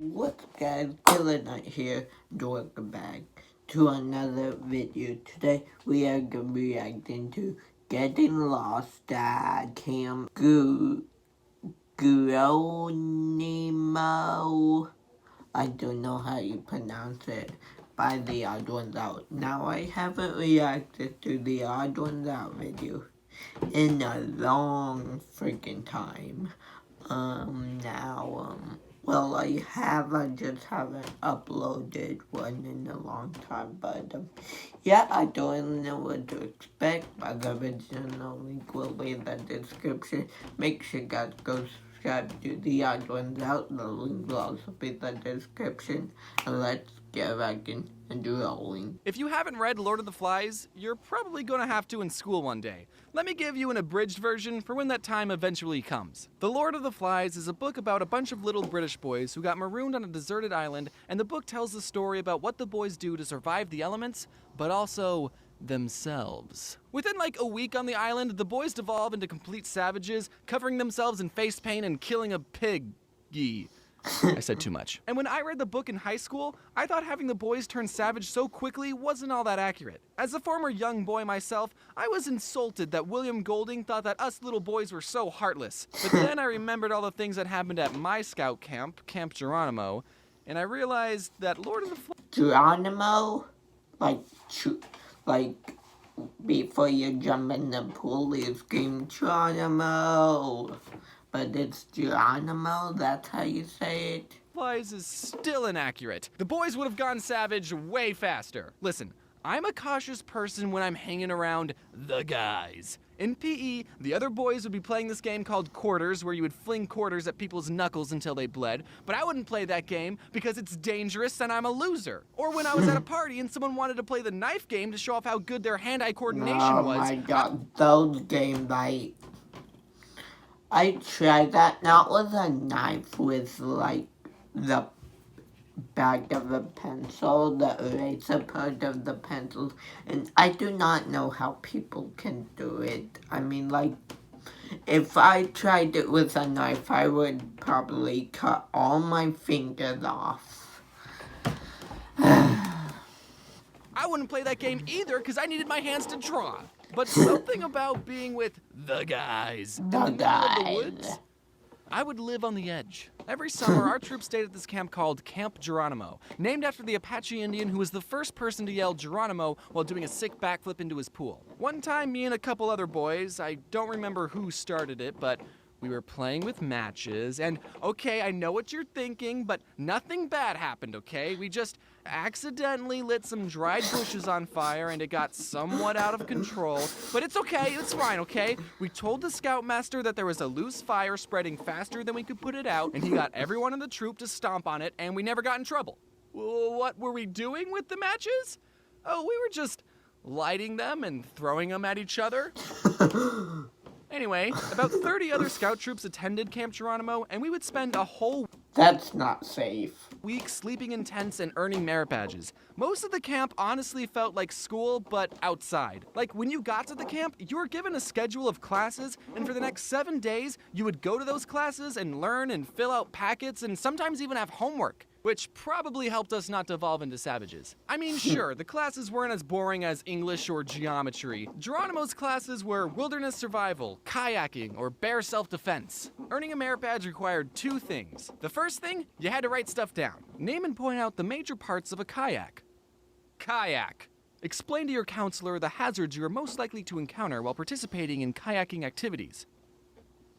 What's guys, Killer Night here, welcome back to another video. Today we are going to be reacting to Getting Lost at Camp Geronimo. I don't know how you pronounce it, by the Odd Ones Out. Now I haven't reacted to the Odd Ones Out video in a long freaking time. Well, I just haven't uploaded one in a long time, but, yeah, I don't know what to expect. My original link will be in the description. Make sure you guys go subscribe to the Odd Ones Out. The link will also be in the description. And let's get back into rolling. If you haven't read Lord of the Flies, you're probably gonna have to in school one day. Let me give you an abridged version for when that time eventually comes. The Lord of the Flies is a book about a bunch of little British boys who got marooned on a deserted island, and the book tells the story about what the boys do to survive the elements, but also themselves. Within like a week on the island, the boys devolve into complete savages, covering themselves in face paint and killing a piggy. I said too much. And when I read the book in high school, I thought having the boys turn savage so quickly wasn't all that accurate. As a former young boy myself, I was insulted that William Golding thought that us little boys were so heartless. But then I remembered all the things that happened at my scout camp, Camp Geronimo, and I realized that Lord of the Flies... Geronimo? Like, before you jump in the pool, you scream, Geronimo! But it's Geronimo, that's how you say it? Flies is still inaccurate. The boys would have gone savage way faster. Listen, I'm a cautious person when I'm hanging around the guys. In PE, the other boys would be playing this game called quarters, where you would fling quarters at people's knuckles until they bled, but I wouldn't play that game because it's dangerous and I'm a loser. Or when I was at a party and someone wanted to play the knife game to show off how good their hand-eye coordination was. Oh my god, those games, I tried that, not with a knife, with like the back of a pencil, the eraser part of the pencil, and I do not know how people can do it. I mean, like, if I tried it with a knife, I would probably cut all my fingers off. I wouldn't play that game either because I needed my hands to draw. But something about being with the guys in the middle of the woods. I would live on the edge. Every summer, our troop stayed at this camp called Camp Geronimo, named after the Apache Indian who was the first person to yell Geronimo while doing a sick backflip into his pool. One time, me and a couple other boys, I don't remember who started it, but we were playing with matches, and okay, I know what you're thinking, but nothing bad happened, okay? We just accidentally lit some dried bushes on fire and it got somewhat out of control, but it's okay, it's fine, okay? We told the scoutmaster that there was a loose fire spreading faster than we could put it out, and he got everyone in the troop to stomp on it, and we never got in trouble. What were we doing with the matches? Oh, we were just lighting them and throwing them at each other. Anyway, about 30 other scout troops attended Camp Geronimo, and we would spend a whole That's not safe. week sleeping in tents and earning merit badges. Most of the camp honestly felt like school, but outside. Like, when you got to the camp, you were given a schedule of classes, and for the next 7 days, you would go to those classes and learn and fill out packets and sometimes even have homework, which probably helped us not devolve into savages. I mean, sure, the classes weren't as boring as English or geometry. Geronimo's classes were wilderness survival, kayaking, or bear self-defense. Earning a merit badge required 2 things. The first thing, you had to write stuff down. Name and point out the major parts of a kayak. Kayak. Explain to your counselor the hazards you are most likely to encounter while participating in kayaking activities.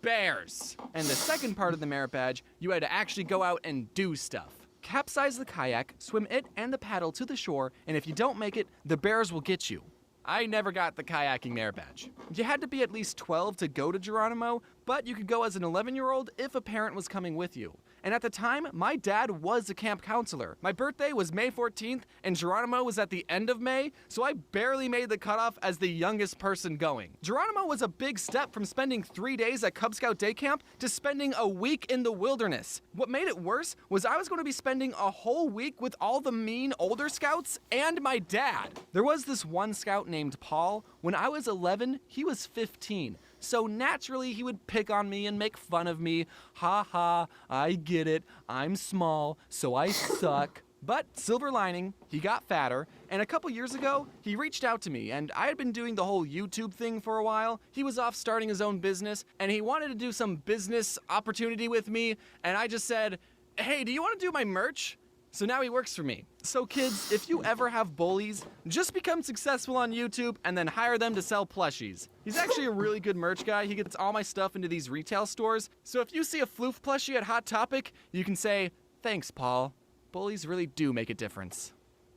Bears. And the second part of the merit badge, you had to actually go out and do stuff. Capsize the kayak, swim it and the paddle to the shore, and if you don't make it, the bears will get you. I never got the kayaking merit badge. You had to be at least 12 to go to Geronimo, but you could go as an 11-year-old if a parent was coming with you. And at the time, my dad was a camp counselor. My birthday was May 14th, and Geronimo was at the end of May, so I barely made the cutoff as the youngest person going. Geronimo was a big step from spending 3 days at Cub Scout day camp to spending a week in the wilderness. What made it worse was I was going to be spending a whole week with all the mean older scouts and my dad. There was this one scout named Paul. When I was 11, he was 15. so naturally he would pick on me and make fun of me. Ha ha, I get it, I'm small, so I suck. But silver lining, he got fatter, and a couple years ago, he reached out to me, and I had been doing the whole YouTube thing for a while. He was off starting his own business, and he wanted to do some business opportunity with me, and I just said, hey, do you want to do my merch? So now he works for me. So kids, if you ever have bullies, just become successful on YouTube and then hire them to sell plushies. He's actually a really good merch guy. He gets all my stuff into these retail stores. So if you see a Floof plushie at Hot Topic, you can say, thanks, Paul. Bullies really do make a difference.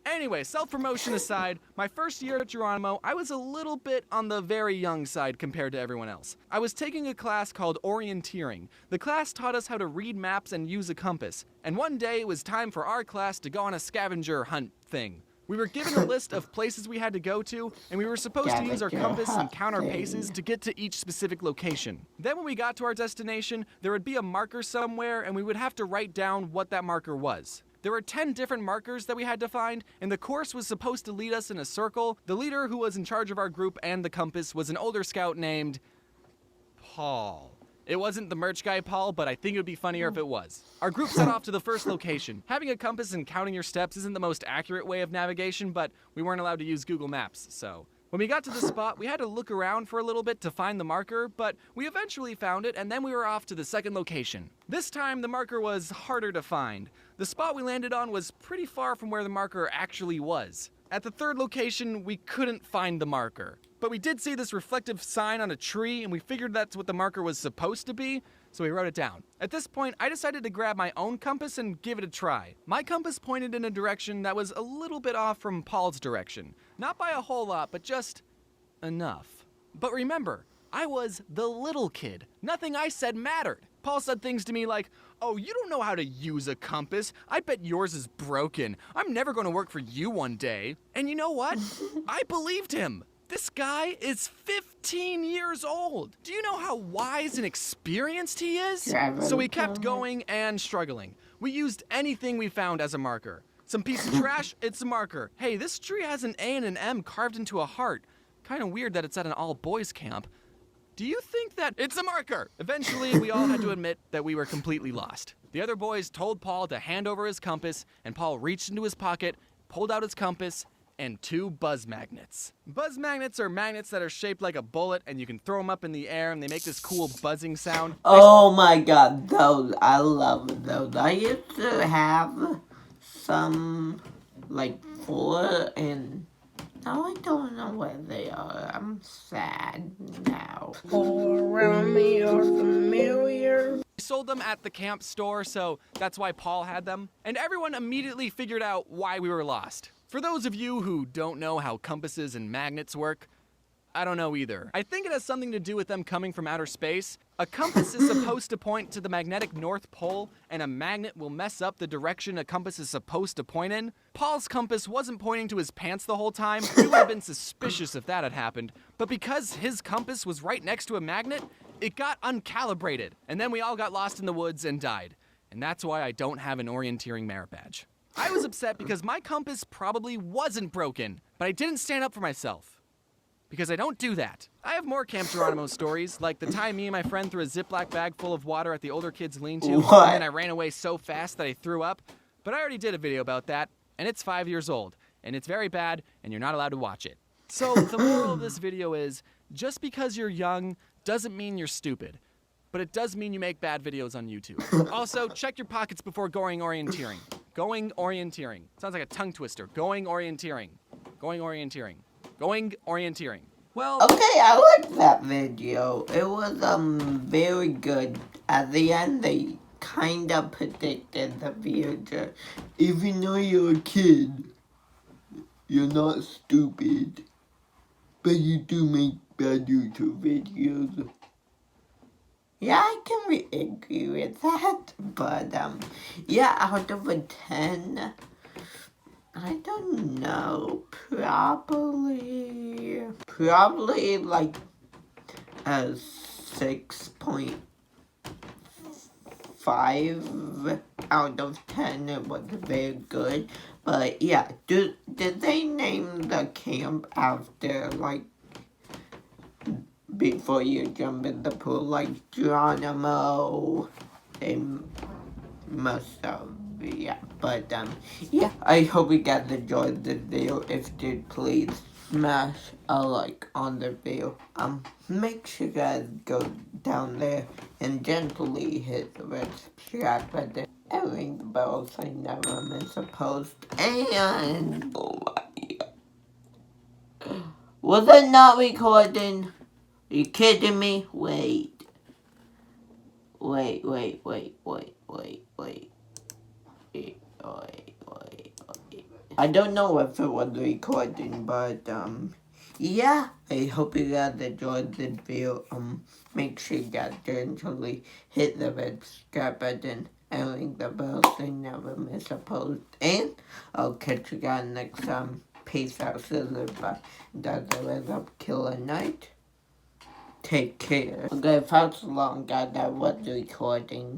Anyway, self-promotion aside, my first year at Geronimo, I was a little bit on the very young side compared to everyone else. I was taking a class called orienteering. The class taught us how to read maps and use a compass. And one day it was time for our class to go on a scavenger hunt thing. We were given a list of places we had to go to, and we were supposed to use our compass and count our paces to get to each specific location. Then when we got to our destination, there would be a marker somewhere, and we would have to write down what that marker was. There were 10 different markers that we had to find, and the course was supposed to lead us in a circle. The leader who was in charge of our group and the compass was an older scout named Paul. It wasn't the merch guy Paul, but I think it would be funnier if it was. Our group set off to the first location. Having a compass and counting your steps isn't the most accurate way of navigation, but we weren't allowed to use Google Maps, so. When we got to the spot, we had to look around for a little bit to find the marker, but we eventually found it, and then we were off to the second location. This time, the marker was harder to find. The spot we landed on was pretty far from where the marker actually was. At the third location, we couldn't find the marker. But we did see this reflective sign on a tree, and we figured that's what the marker was supposed to be, so we wrote it down. At this point, I decided to grab my own compass and give it a try. My compass pointed in a direction that was a little bit off from Paul's direction. Not by a whole lot, but just enough. But remember, I was the little kid. Nothing I said mattered. Paul said things to me like, oh, you don't know how to use a compass. I bet yours is broken. I'm never going to work for you one day. And you know what? I believed him. This guy is 15 years old. Do you know how wise and experienced he is? So we kept going and struggling. We used anything we found as a marker. Some piece of trash, it's a marker. Hey, this tree has an A and an M carved into a heart. Kind of weird that it's at an all-boys camp. Do you think that it's a marker? Eventually, we all had to admit that we were completely lost. The other boys told Paul to hand over his compass, and Paul reached into his pocket, pulled out his compass, and 2 buzz magnets. Buzz magnets are magnets that are shaped like a bullet, and you can throw them up in the air, and they make this cool buzzing sound. Oh my god, those, I love those. I used to have some, like, 4, and now I don't know where they are. I'm sad now. All around me are familiar. We sold them at the camp store, so that's why Paul had them. And everyone immediately figured out why we were lost. For those of you who don't know how compasses and magnets work, I don't know either. I think it has something to do with them coming from outer space. A compass is supposed to point to the magnetic North Pole, and a magnet will mess up the direction a compass is supposed to point in. Paul's compass wasn't pointing to his pants the whole time. We would have been suspicious if that had happened. But because his compass was right next to a magnet, it got uncalibrated. And then we all got lost in the woods and died. And that's why I don't have an orienteering merit badge. I was upset because my compass probably wasn't broken, but I didn't stand up for myself. Because I don't do that. I have more Camp Geronimo stories, like the time me and my friend threw a Ziploc bag full of water at the older kids' lean-to, and then I ran away so fast that I threw up. But I already did a video about that, and it's 5 years old, and it's very bad, and you're not allowed to watch it. So the moral of this video is, just because you're young doesn't mean you're stupid. But it does mean you make bad videos on YouTube. Also, check your pockets before going orienteering. Going orienteering. Sounds like a tongue twister. Going orienteering. Going orienteering. Going orienteering. Well, Okay, I liked that video. It was very good. At the end, they kind of predicted the future. Even though you're a kid, you're not stupid. But you do make bad YouTube videos. Yeah, I can agree with that. But yeah, out of a 10. I don't know, probably like a 6.5 out of 10. It was very good. But yeah, did they name the camp after like before you jump in the pool like Geronimo. They must have, yeah. But yeah, I hope you guys enjoyed the video. If you did, please smash a like on the video. Make sure you guys go down there and gently hit the red subscribe button and ring the bell so you never miss a post. And oh my god, was it not recording? Are you kidding me? Wait. I don't know if it was recording, but yeah. I hope you guys enjoyed this video. Make sure you guys gently hit the red subscribe button and ring the bell so you never miss a post. And I'll catch you guys next time. Peace out, scissors, bye. That's the red up killer night. Take care. Okay, for so long, guys, I was recording.